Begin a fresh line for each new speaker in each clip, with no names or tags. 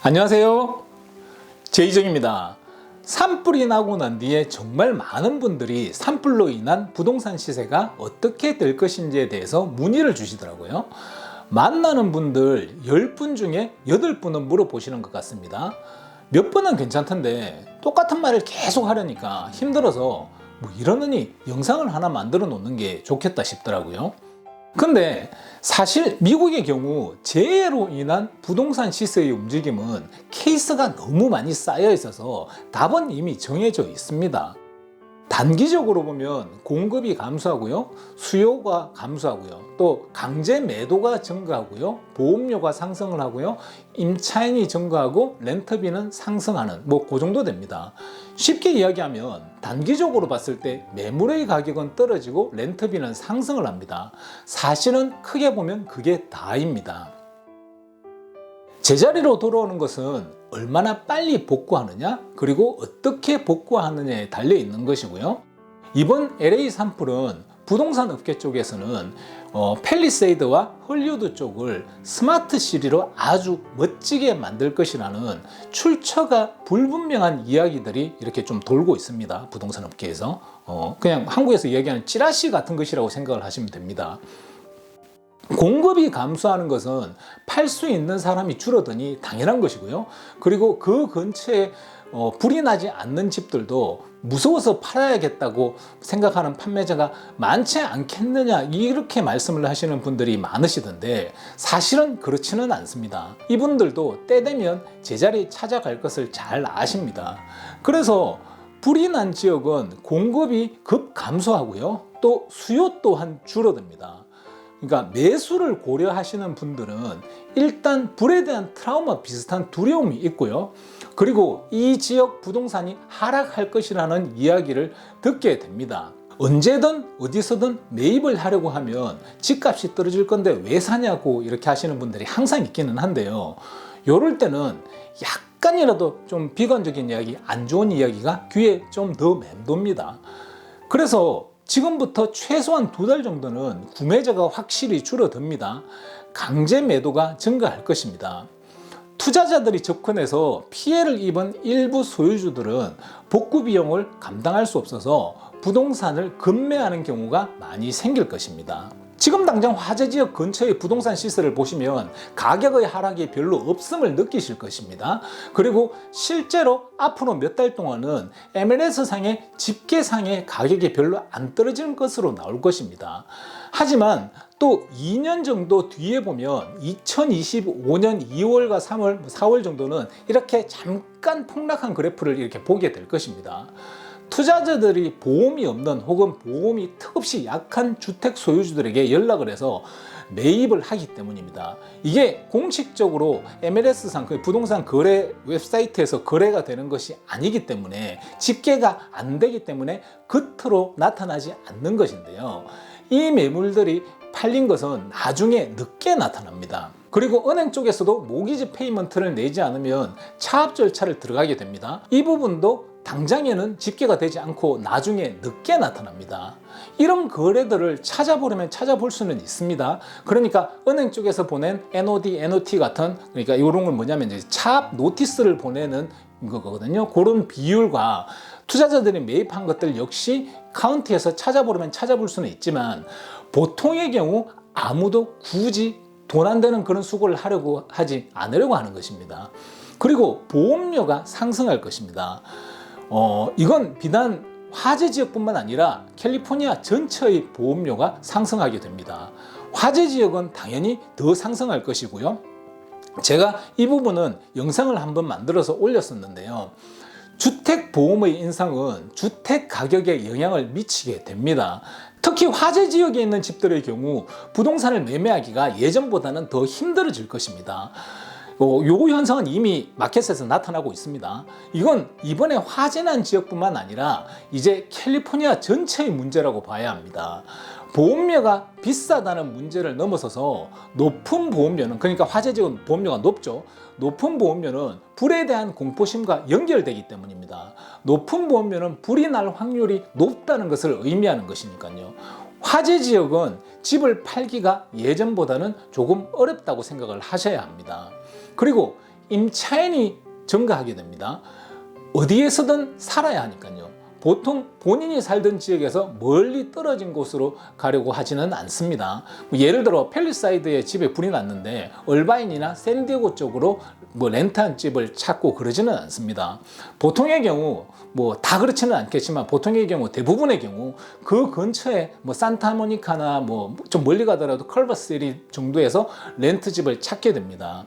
안녕하세요. 제이정입니다. 산불이 나고 난 뒤에 정말 많은 분들이 산불로 인한 부동산 시세가 어떻게 될 것인지에 대해서 문의를 주시더라고요. 만나는 분들 10분 중에 8분은 물어보시는 것 같습니다. 몇 번은 괜찮던데 똑같은 말을 계속 하려니까 힘들어서 이러느니 영상을 하나 만들어 놓는 게 좋겠다 싶더라고요. 근데 사실 미국의 경우 재해로 인한 부동산 시세의 움직임은 케이스가 너무 많이 쌓여 있어서 답은 이미 정해져 있습니다. 단기적으로 보면 공급이 감소하고요, 수요가 감소하고요, 또 강제 매도가 증가하고요, 보험료가 상승을 하고요, 임차인이 증가하고 렌트비는 상승하는 그 정도 됩니다. 쉽게 이야기하면 단기적으로 봤을 때 매물의 가격은 떨어지고 렌트비는 상승을 합니다. 사실은 크게 보면 그게 다입니다. 제자리로 돌아오는 것은 얼마나 빨리 복구하느냐, 그리고 어떻게 복구하느냐에 달려 있는 것이고요. 이번 LA 산불은 부동산 업계 쪽에서는 팰리세이드와 헐리우드 쪽을 스마트 시리로 아주 멋지게 만들 것이라는 출처가 불분명한 이야기들이 이렇게 좀 돌고 있습니다. 부동산 업계에서 그냥 한국에서 이야기하는 찌라시 같은 것이라고 생각을 하시면 됩니다. 공급이 감소하는 것은 팔 수 있는 사람이 줄어드니 당연한 것이고요. 그리고 그 근처에 불이 나지 않는 집들도 무서워서 팔아야겠다고 생각하는 판매자가 많지 않겠느냐, 이렇게 말씀을 하시는 분들이 많으시던데 사실은 그렇지는 않습니다. 이분들도 때 되면 제자리 찾아갈 것을 잘 아십니다. 그래서 불이 난 지역은 공급이 급 감소하고요, 또 수요 또한 줄어듭니다. 그러니까 매수를 고려하시는 분들은 일단 불에 대한 트라우마 비슷한 두려움이 있고요. 그리고 이 지역 부동산이 하락할 것이라는 이야기를 듣게 됩니다. 언제든 어디서든 매입을 하려고 하면 집값이 떨어질 건데 왜 사냐고 이렇게 하시는 분들이 항상 있기는 한데요. 이럴 때는 약간이라도 좀 비관적인 이야기, 안 좋은 이야기가 귀에 좀 더 맴돕니다. 그래서 지금부터 최소한 2달 정도는 구매자가 확실히 줄어듭니다. 강제 매도가 증가할 것입니다. 투자자들이 접근해서 피해를 입은 일부 소유주들은 복구 비용을 감당할 수 없어서 부동산을 급매하는 경우가 많이 생길 것입니다. 지금 당장 화재 지역 근처의 부동산 시세를 보시면 가격의 하락이 별로 없음을 느끼실 것입니다. 그리고 실제로 앞으로 몇 달 동안은 MLS상의 집계상의 가격이 별로 안 떨어지는 것으로 나올 것입니다. 하지만 또 2년 정도 뒤에 보면 2025년 2월과 3월, 4월 정도는 이렇게 잠깐 폭락한 그래프를 이렇게 보게 될 것입니다. 투자자들이 보험이 없는 혹은 보험이 턱없이 약한 주택 소유주들에게 연락을 해서 매입을 하기 때문입니다. 이게 공식적으로 MLS상 부동산 거래 웹사이트에서 거래가 되는 것이 아니기 때문에 집계가 안 되기 때문에 겉으로 나타나지 않는 것인데요. 이 매물들이 팔린 것은 나중에 늦게 나타납니다. 그리고 은행 쪽에서도 모기지 페이먼트를 내지 않으면 차압 절차를 들어가게 됩니다. 이 부분도 당장에는 집계가 되지 않고 나중에 늦게 나타납니다. 이런 거래들을 찾아보려면 찾아볼 수는 있습니다. 그러니까 은행 쪽에서 보낸 NOD, NOT 같은, 그러니까 이런 건 뭐냐면 이제 차압 노티스를 보내는 거거든요. 그런 비율과 투자자들이 매입한 것들 역시 카운티에서 찾아보려면 찾아볼 수는 있지만 보통의 경우 아무도 굳이 돈 안 되는 그런 수고를 하려고 하지 않으려고 하는 것입니다. 그리고 보험료가 상승할 것입니다. 이건 비단 화재 지역뿐만 아니라 캘리포니아 전체의 보험료가 상승하게 됩니다. 화재 지역은 당연히 더 상승할 것이고요. 제가 이 부분은 영상을 한번 만들어서 올렸었는데요. 주택보험의 인상은 주택 가격에 영향을 미치게 됩니다. 특히 화재 지역에 있는 집들의 경우 부동산을 매매하기가 예전보다는 더 힘들어질 것입니다. 요 현상은 이미 마켓에서 나타나고 있습니다. 이건 이번에 화재 난 지역뿐만 아니라 이제 캘리포니아 전체의 문제라고 봐야 합니다. 보험료가 비싸다는 문제를 넘어서서 높은 보험료는, 그러니까 화재 지역은 보험료가 높죠. 높은 보험료는 불에 대한 공포심과 연결되기 때문입니다. 높은 보험료는 불이 날 확률이 높다는 것을 의미하는 것이니까요. 화재 지역은 집을 팔기가 예전보다는 조금 어렵다고 생각을 하셔야 합니다. 그리고 임차인이 증가하게 됩니다. 어디에서든 살아야 하니까요. 보통 본인이 살던 지역에서 멀리 떨어진 곳으로 가려고 하지는 않습니다. 예를 들어 팰리사이드에 집에 불이 났는데 얼바인이나 샌디에고 쪽으로 렌트한 집을 찾고 그러지는 않습니다. 보통의 경우 다 그렇지는 않겠지만 보통의 경우 대부분의 경우 그 근처에 산타모니카나 좀 멀리 가더라도 컬버시티 정도에서 렌트집을 찾게 됩니다.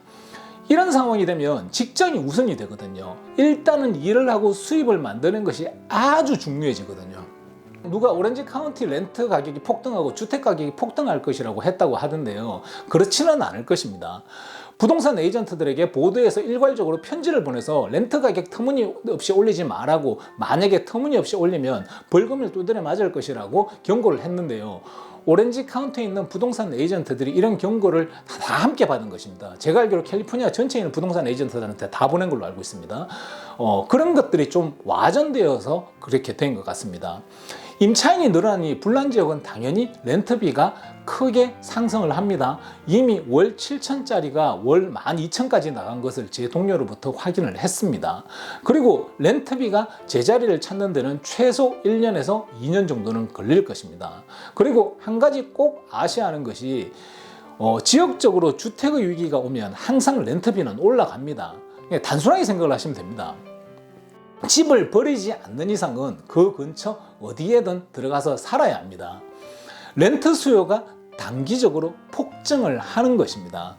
이런 상황이 되면 직장이 우선이 되거든요. 일단은 일을 하고 수입을 만드는 것이 아주 중요해지거든요. 누가 오렌지 카운티 렌트 가격이 폭등하고 주택 가격이 폭등할 것이라고 했다고 하던데요. 그렇지는 않을 것입니다. 부동산 에이전트들에게 보도에서 일괄적으로 편지를 보내서 렌트 가격 터무니없이 올리지 말라고, 만약에 터무니없이 올리면 벌금을 두드려 맞을 것이라고 경고를 했는데요. 오렌지 카운티에 있는 부동산 에이전트들이 이런 경고를 다 함께 받은 것입니다. 제가 알기로 캘리포니아 전체에 있는 부동산 에이전트들한테 다 보낸 걸로 알고 있습니다. 그런 것들이 좀 와전되어서 그렇게 된 것 같습니다. 임차인이 늘어나니 불난 지역은 당연히 렌트비가 크게 상승을 합니다. 이미 월 7천짜리가 월 12,000까지 나간 것을 제 동료로부터 확인을 했습니다. 그리고 렌트비가 제자리를 찾는 데는 최소 1년에서 2년 정도는 걸릴 것입니다. 그리고 한 가지 꼭 아셔야 하는 것이 지역적으로 주택의 위기가 오면 항상 렌트비는 올라갑니다. 단순하게 생각을 하시면 됩니다. 집을 버리지 않는 이상은 그 근처 어디에든 들어가서 살아야 합니다. 렌트 수요가 단기적으로 폭증을 하는 것입니다.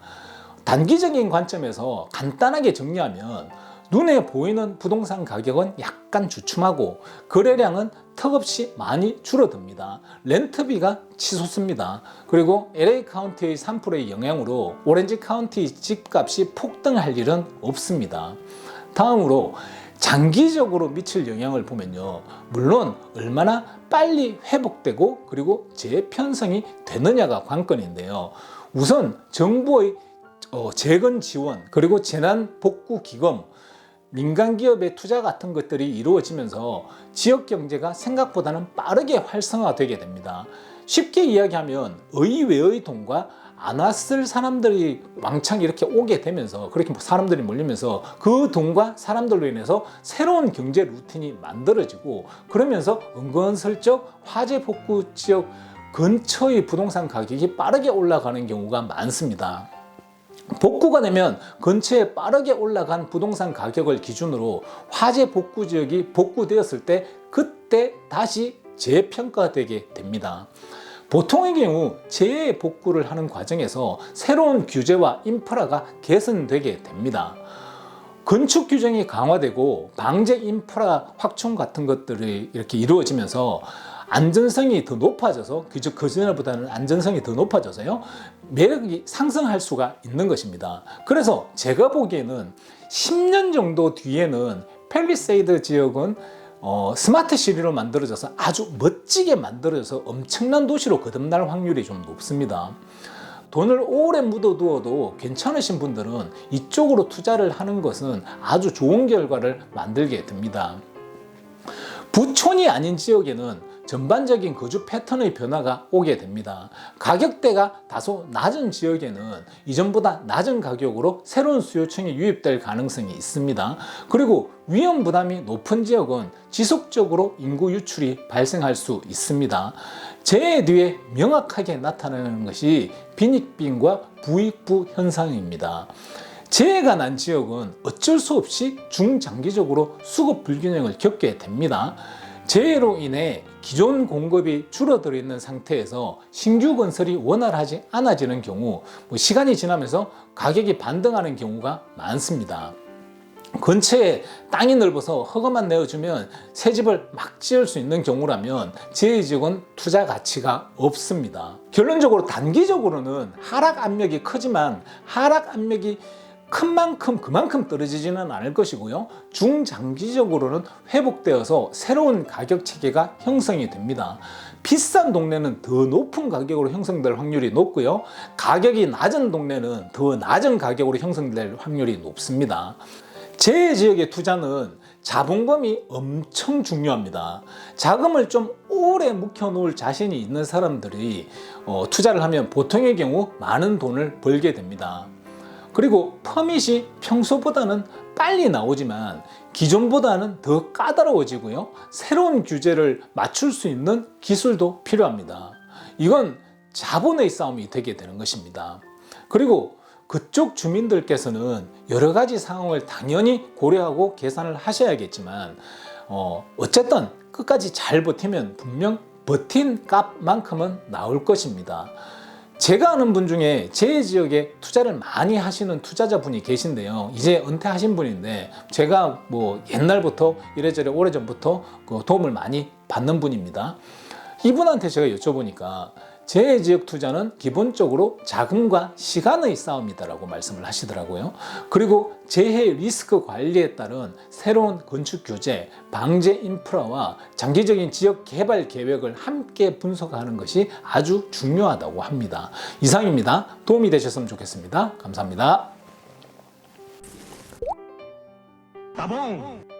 단기적인 관점에서 간단하게 정리하면 눈에 보이는 부동산 가격은 약간 주춤하고 거래량은 턱없이 많이 줄어듭니다. 렌트비가 치솟습니다. 그리고 LA 카운티의 3%의 영향으로 오렌지 카운티 집값이 폭등할 일은 없습니다. 다음으로 장기적으로 미칠 영향을 보면요, 물론 얼마나 빨리 회복되고 그리고 재편성이 되느냐가 관건인데요. 우선 정부의 재건 지원 그리고 재난복구기금, 민간기업의 투자 같은 것들이 이루어지면서 지역 경제가 생각보다는 빠르게 활성화되게 됩니다. 쉽게 이야기하면 의외의 돈과 안 왔을 사람들이 왕창 이렇게 오게 되면서, 그렇게 사람들이 몰리면서 그 돈과 사람들로 인해서 새로운 경제 루틴이 만들어지고, 그러면서 은근슬쩍 화재 복구 지역 근처의 부동산 가격이 빠르게 올라가는 경우가 많습니다. 복구가 되면 근처에 빠르게 올라간 부동산 가격을 기준으로 화재 복구 지역이 복구되었을 때 그때 다시 재평가되게 됩니다. 보통의 경우 재복구를 하는 과정에서 새로운 규제와 인프라가 개선되게 됩니다. 건축 규정이 강화되고 방제 인프라 확충 같은 것들이 이렇게 이루어지면서 안전성이 더 높아져서 그전보다는 안전성이 더 높아져서요, 매력이 상승할 수가 있는 것입니다. 그래서 제가 보기에는 10년 정도 뒤에는 팰리세이드 지역은 스마트 시리로 만들어져서 아주 멋지게 만들어져서 엄청난 도시로 거듭날 확률이 좀 높습니다. 돈을 오래 묻어두어도 괜찮으신 분들은 이쪽으로 투자를 하는 것은 아주 좋은 결과를 만들게 됩니다. 부촌이 아닌 지역에는 전반적인 거주 패턴의 변화가 오게 됩니다. 가격대가 다소 낮은 지역에는 이전보다 낮은 가격으로 새로운 수요층이 유입될 가능성이 있습니다. 그리고 위험 부담이 높은 지역은 지속적으로 인구 유출이 발생할 수 있습니다. 재해 뒤에 명확하게 나타나는 것이 빈익빈과 부익부 현상입니다. 재해가 난 지역은 어쩔 수 없이 중장기적으로 수급 불균형을 겪게 됩니다. 재해로 인해 기존 공급이 줄어들어 있는 상태에서 신규 건설이 원활하지 않아지는 경우, 시간이 지나면서 가격이 반등하는 경우가 많습니다. 근처에 땅이 넓어서 허가만 내어주면 새 집을 막 지을 수 있는 경우라면 재해 지역은 투자 가치가 없습니다. 결론적으로 단기적으로는 하락 압력이 크지만 하락 압력이 큰 만큼 그만큼 떨어지지는 않을 것이고요. 중장기적으로는 회복되어서 새로운 가격 체계가 형성이 됩니다. 비싼 동네는 더 높은 가격으로 형성될 확률이 높고요. 가격이 낮은 동네는 더 낮은 가격으로 형성될 확률이 높습니다. 재해 지역의 투자는 자본금이 엄청 중요합니다. 자금을 좀 오래 묵혀놓을 자신이 있는 사람들이 투자를 하면 보통의 경우 많은 돈을 벌게 됩니다. 그리고 퍼밋이 평소보다는 빨리 나오지만 기존보다는 더 까다로워지고요. 새로운 규제를 맞출 수 있는 기술도 필요합니다. 이건 자본의 싸움이 되게 되는 것입니다. 그리고 그쪽 주민들께서는 여러 가지 상황을 당연히 고려하고 계산을 하셔야겠지만 어쨌든 끝까지 잘 버티면 분명 버틴 값만큼은 나올 것입니다. 제가 아는 분 중에 제 지역에 투자를 많이 하시는 투자자분이 계신데요. 이제 은퇴하신 분인데 제가 뭐 옛날부터 이래저래 오래전부터 그 도움을 많이 받는 분입니다. 이분한테 제가 여쭤보니까 제 지역 투자는 기본적으로 자금과 시간의 싸움이다라고 말씀을 하시더라고요. 그리고 재해 리스크 관리에 따른 새로운 건축 규제, 방제 인프라와 장기적인 지역 개발 계획을 함께 분석하는 것이 아주 중요하다고 합니다. 이상입니다. 도움이 되셨으면 좋겠습니다. 감사합니다.
따봉!